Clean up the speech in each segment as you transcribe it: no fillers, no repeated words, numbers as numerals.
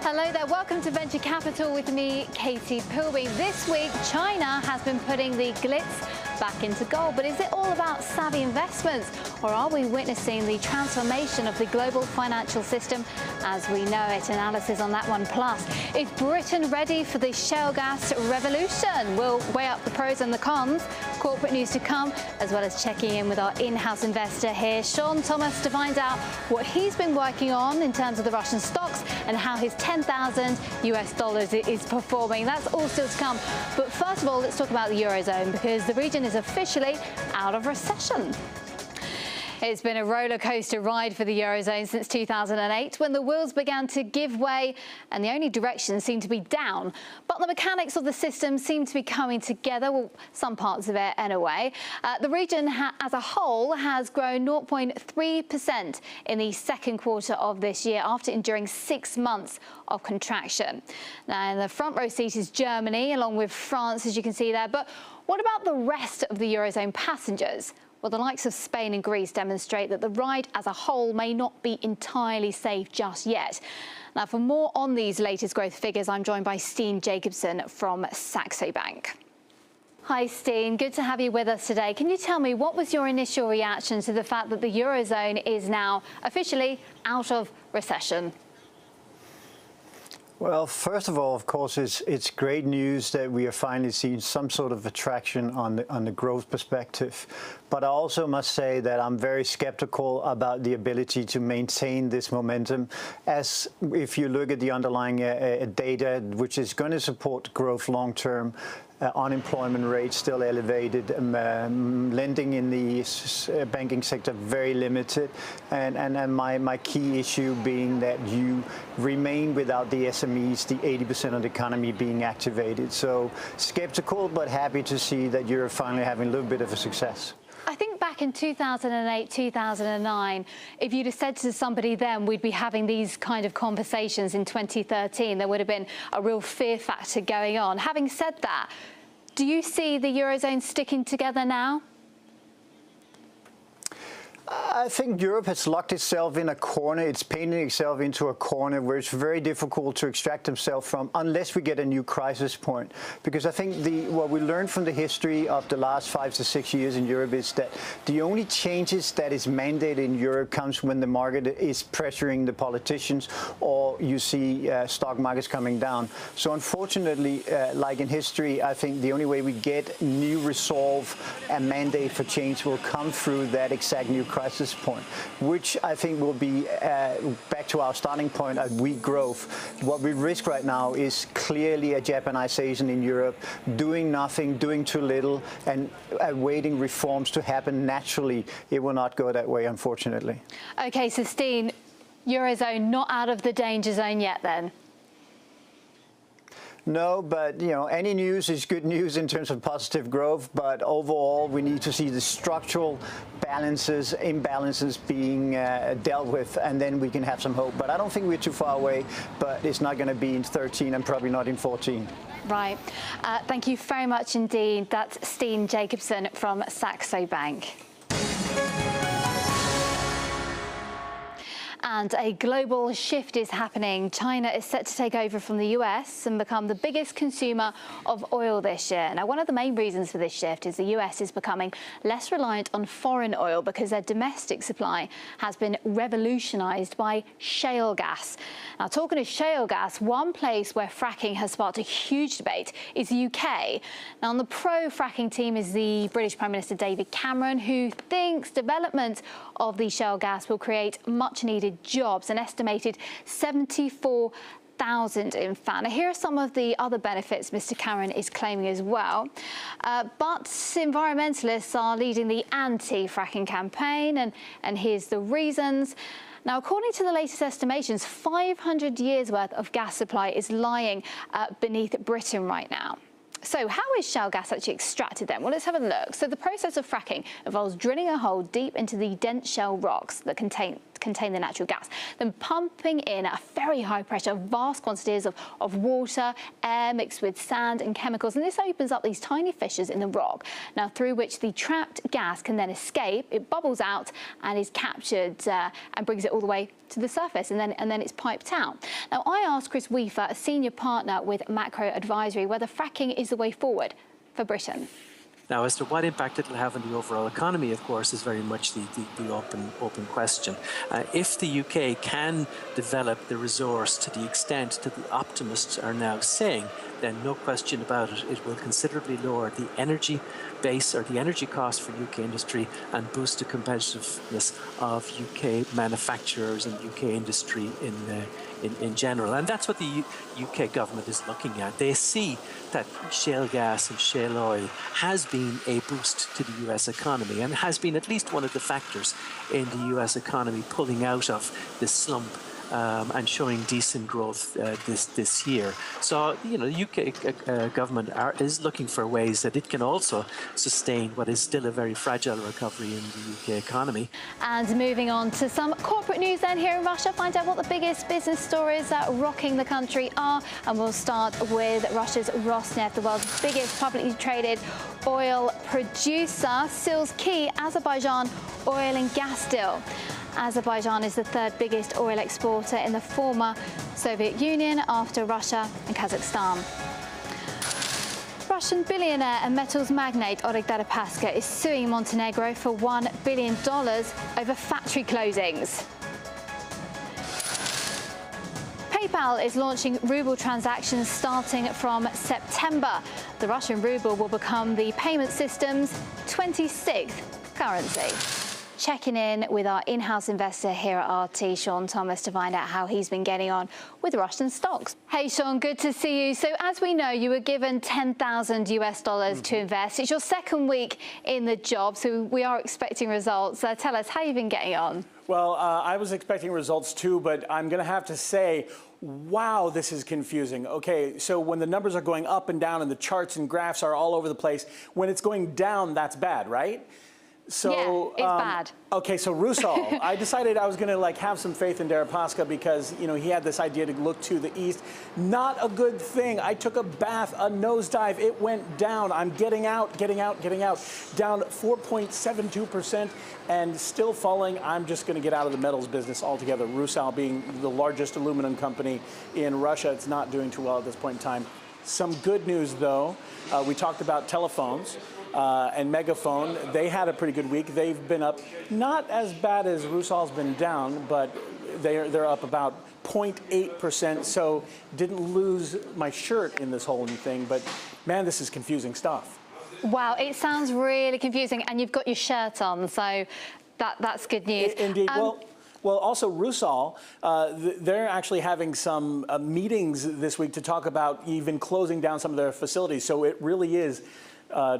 Hello there, welcome to Venture Capital with me, Katie Pilbeam. This week, China has been putting the glitz back into gold, but is it all about savvy investments, or are we witnessing the transformation of the global financial system as we know it? Analysis on that one. Plus, is Britain ready for the shale gas revolution? We'll weigh up the pros and the cons. Corporate news to come, as well as checking in with our in-house investor here, Sean Thomas, to find out what he's been working on in terms of the Russian stocks and how his $10,000 is performing. That's all still to come. But first of all, let's talk about the Eurozone, because the region is officially out of recession. It's been a roller coaster ride for the Eurozone since 2008, when the wheels began to give way and the only direction seemed to be down. But the mechanics of the system seem to be coming together, well, some parts of it anyway. The region as a whole has grown 0.3% in the second quarter of this year, after enduring 6 months of contraction. Now, in the front row seat is Germany, along with France, as you can see there. But what about the rest of the Eurozone passengers? Well, the likes of Spain and Greece demonstrate that the ride as a whole may not be entirely safe just yet. Now, for more on these latest growth figures, I'm joined by Steen Jacobsen from Saxo Bank. Hi, Steen. Good to have you with us today. Can you tell me, what was your initial reaction to the fact that the Eurozone is now officially out of recession? Well, first of all, of course, it's great news that we are finally seeing some sort of attraction on the growth perspective. But I also must say that I'm very skeptical about the ability to maintain this momentum, as if you look at the underlying data, which is going to support growth long term. Unemployment rate still elevated, lending in the banking sector very limited, and my key issue being that you remain without the SMEs, the 80% of the economy being activated. So skeptical, but happy to see that you're finally having a little bit of a success. I think back in 2008, 2009, if you'd have said to somebody then we'd be having these kind of conversations in 2013, there would have been a real fear factor going on. Having said that, do you see the Eurozone sticking together now? I think Europe has locked itself in a corner. It's painting itself into a corner where it's very difficult to extract itself from unless we get a new crisis point. Because I think what we learned from the history of the last 5 to 6 years in Europe is that the only changes that is mandated in Europe comes when the market is pressuring the politicians, or you see stock markets coming down. So unfortunately, like in history, I think the only way we get new resolve and mandate for change will come through that exact new crisis point, which I think will be back to our starting point at weak growth. What we risk right now is clearly a Japanization in Europe, doing nothing, doing too little, and awaiting reforms to happen naturally. It will not go that way, unfortunately. Okay, so Steen, Eurozone not out of the danger zone yet then? No, but any news is good news in terms of positive growth. But overall, we need to see the structural imbalances being dealt with, and then we can have some hope. But I don't think we're too far away. But it's not going to be in 13 and probably not in 14. Right. Thank you very much indeed. That's Steen Jacobsen from Saxo Bank. And a global shift is happening. China is set to take over from the US and become the biggest consumer of oil this year. Now, one of the main reasons for this shift is the US is becoming less reliant on foreign oil because their domestic supply has been revolutionized by shale gas. Now, talking of shale gas, one place where fracking has sparked a huge debate is the UK. Now, on the pro-fracking team is the British Prime Minister David Cameron, who thinks development of the shale gas will create much-needed jobs, an estimated 74,000 in fact. Now, here are some of the other benefits Mr. Cameron is claiming as well. But environmentalists are leading the anti-fracking campaign, and here's the reasons. Now, according to the latest estimations, 500 years worth of gas supply is lying beneath Britain right now. So how is shale gas actually extracted then? Well, let's have a look. So the process of fracking involves drilling a hole deep into the dense shale rocks that contain contain the natural gas, then pumping in at a very high pressure vast quantities of water, air mixed with sand and chemicals. And this opens up these tiny fissures in the rock, now through which the trapped gas can then escape. It bubbles out and is captured and brings it all the way to the surface, and then it's piped out. Now, I asked Chris Weaver, a senior partner with Macro Advisory, whether fracking is the way forward for Britain. Now, as to what impact it will have on the overall economy, of course, is very much the open question. If the UK can develop the resource to the extent that the optimists are now saying, then no question about it, it will considerably lower the energy base or the energy cost for UK industry and boost the competitiveness of UK manufacturers and UK industry in general. And that's what the UK government is looking at. They see that shale gas and shale oil has been a boost to the US economy and has been at least one of the factors in the US economy pulling out of this slump and showing decent growth this year. So, you know, the UK government is looking for ways that it can also sustain what is still a very fragile recovery in the UK economy. And moving on to some corporate news then here in Russia, find out what the biggest business stories that rocking the country are. And we'll start with Russia's Rosneft, the world's biggest publicly traded oil producer, seals key Azerbaijan oil and gas deal. Azerbaijan is the third biggest oil exporter in the former Soviet Union after Russia and Kazakhstan. Russian billionaire and metals magnate Oleg Deripaska is suing Montenegro for $1 billion over factory closings. PayPal is launching ruble transactions starting from September. The Russian ruble will become the payment system's 26th currency. Checking in with our in-house investor here at RT, Sean Thomas, to find out how he's been getting on with Russian stocks. Hey, Sean, good to see you. So as we know, you were given $10,000 US to invest. It's your second week in the job, so we are expecting results. Tell us how you've been getting on. Well, I was expecting results too, but I'm going to have to say, wow, this is confusing. Okay, so when the numbers are going up and down and the charts and graphs are all over the place, when it's going down, that's bad, right? So, yeah, it's bad. Okay, so Rusal, I decided I was going to have some faith in Deripaska because, you know, he had this idea to look to the east. Not a good thing. I took a bath, a nosedive. It went down. I'm getting out. Down 4.72% and still falling. I'm just going to get out of the metals business altogether. Rusal being the largest aluminum company in Russia, it's not doing too well at this point in time. Some good news, though. We talked about telephones. And Megaphone, they had a pretty good week. They've been up, not as bad as Rusal's been down, but they're up about 0.8%. So didn't lose my shirt in this whole thing, but man, this is confusing stuff. Wow, it sounds really confusing, and you've got your shirt on, so that's good news. Indeed. Well, also Rusal, they're actually having some meetings this week to talk about even closing down some of their facilities. So it really is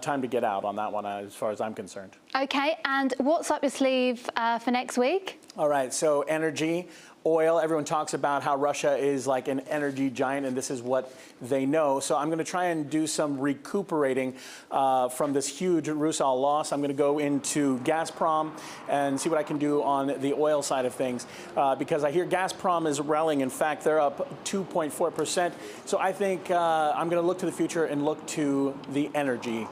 time to get out on that one as far as I'm concerned. Okay, and what's up your sleeve for next week? All right, so energy, oil. Everyone talks about how Russia is like an energy giant, and this is what they know. So I'm going to try and do some recuperating from this huge Rusal loss. I'm going to go into Gazprom and see what I can do on the oil side of things, because I hear Gazprom is rallying. In fact, they're up 2.4%. So I think I'm going to look to the future and look to the energy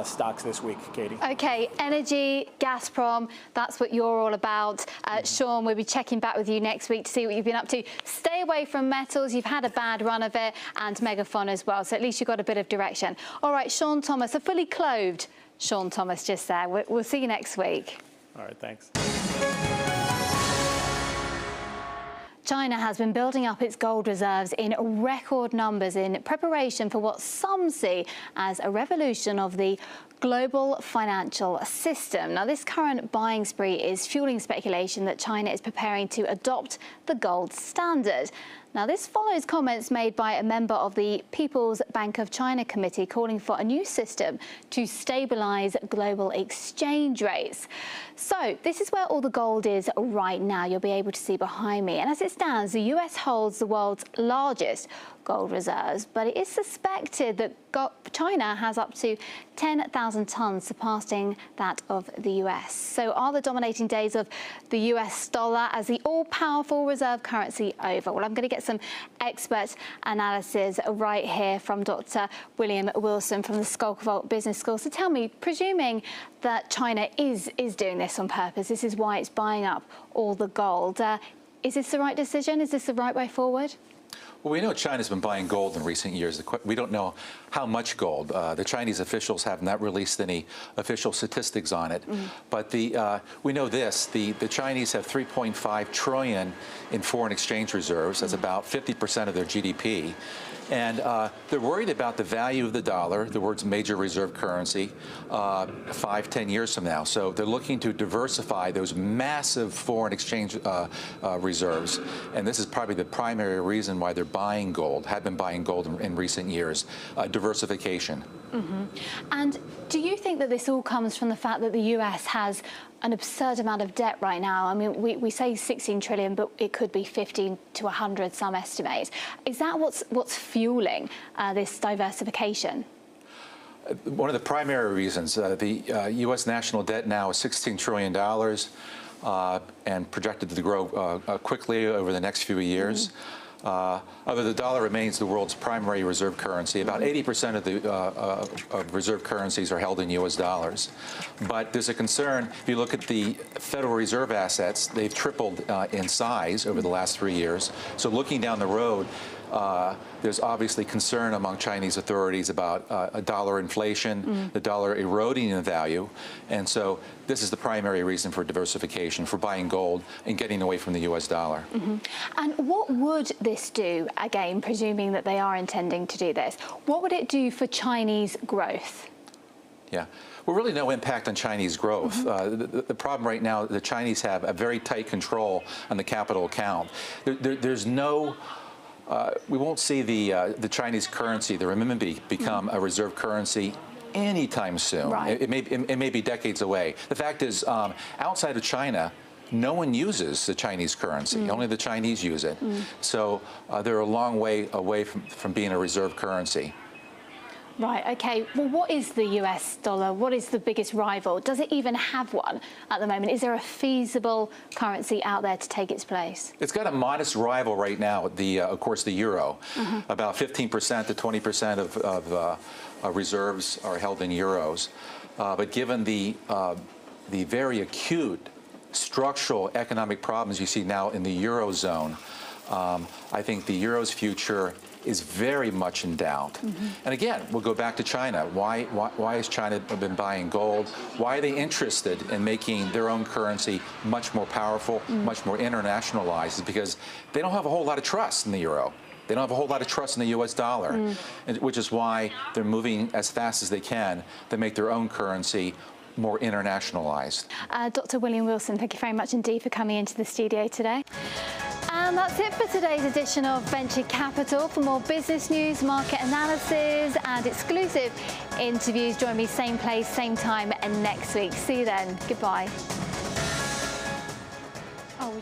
stocks this week, Katie. Okay, energy, Gazprom, that's what you're all about. Sean, we'll be checking back with you next week to see what you've been up to. Stay away from metals. You've had a bad run of it, and Megaphone as well, so at least you've got a bit of direction. All right, Sean Thomas, a fully clothed Sean Thomas just there. We'll see you next week. All right, thanks. China has been building up its gold reserves in record numbers in preparation for what some see as a revolution of the global financial system. Now, this current buying spree is fueling speculation that China is preparing to adopt the gold standard. Now, this follows comments made by a member of the People's Bank of China Committee calling for a new system to stabilise global exchange rates. So this is where all the gold is right now. You'll be able to see behind me. And as it stands, the US holds the world's largest gold reserves, but it is suspected that China has up to 10,000 tonnes, surpassing that of the US. So are the dominating days of the US dollar as the all-powerful reserve currency over? Well, I'm going to get some expert analysis right here from Dr. William Wilson from the Skolkovo Business School. So tell me, presuming that China is doing this on purpose, this is why it's buying up all the gold, is this the right decision? Is this the right way forward? Well, we know China's been buying gold in recent years. We don't know how much gold. The Chinese officials have not released any official statistics on it. But we know this. The Chinese have 3.5 trillion in foreign exchange reserves. That's about 50% of their GDP. And they're worried about the value of the dollar, the world's major reserve currency, 5-10 years from now. So they're looking to diversify those massive foreign exchange reserves. And this is probably the primary reason why they're buying gold, have been buying gold in recent years, diversification. And do you think that this all comes from the fact that the US has an absurd amount of debt right now? I mean, we say 16 trillion, but it could be 15 to 100, some estimate. Is that what's fueling this diversification? One of the primary reasons, the U.S. national debt now is $16 trillion and projected to grow quickly over the next few years. Although the dollar remains the world's primary reserve currency, about 80% of the of reserve currencies are held in U.S. dollars. But there's a concern, if you look at the Federal Reserve assets, they've tripled in size over the last 3 years. So looking down the road, there's obviously concern among Chinese authorities about a dollar inflation, the dollar eroding in value. And so this is the primary reason for diversification, for buying gold and getting away from the U.S. dollar. And what would this do, again, presuming that they are intending to do this? What would it do for Chinese growth? Yeah. Well, really no impact on Chinese growth. The problem right now, the Chinese have a very tight control on the capital account. There's no... we won't see the Chinese currency, the renminbi, become a reserve currency anytime soon. Right. It may be decades away. The fact is, outside of China, no one uses the Chinese currency. Only the Chinese use it. So they're a long way away from being a reserve currency. Right, OK. Well, what is the US dollar? What is the biggest rival? Does it even have one at the moment? Is there a feasible currency out there to take its place? It's got a modest rival right now, of course, the euro. About 15% to 20% of reserves are held in euros. But given the very acute structural economic problems you see now in the Eurozone, I think the euro's future is very much in doubt. And again, we'll go back to China. Why has China been buying gold? Why are they interested in making their own currency much more powerful, much more internationalized? It's because they don't have a whole lot of trust in the euro. They don't have a whole lot of trust in the U.S. dollar, which is why they're moving as fast as they can to make their own currency more internationalized. Dr. William Wilson, thank you very much indeed for coming into the studio today. And that's it for today's edition of Venture Capital. For more business news, market analysis and exclusive interviews, join me same place, same time and next week. See you then. Goodbye. Oh,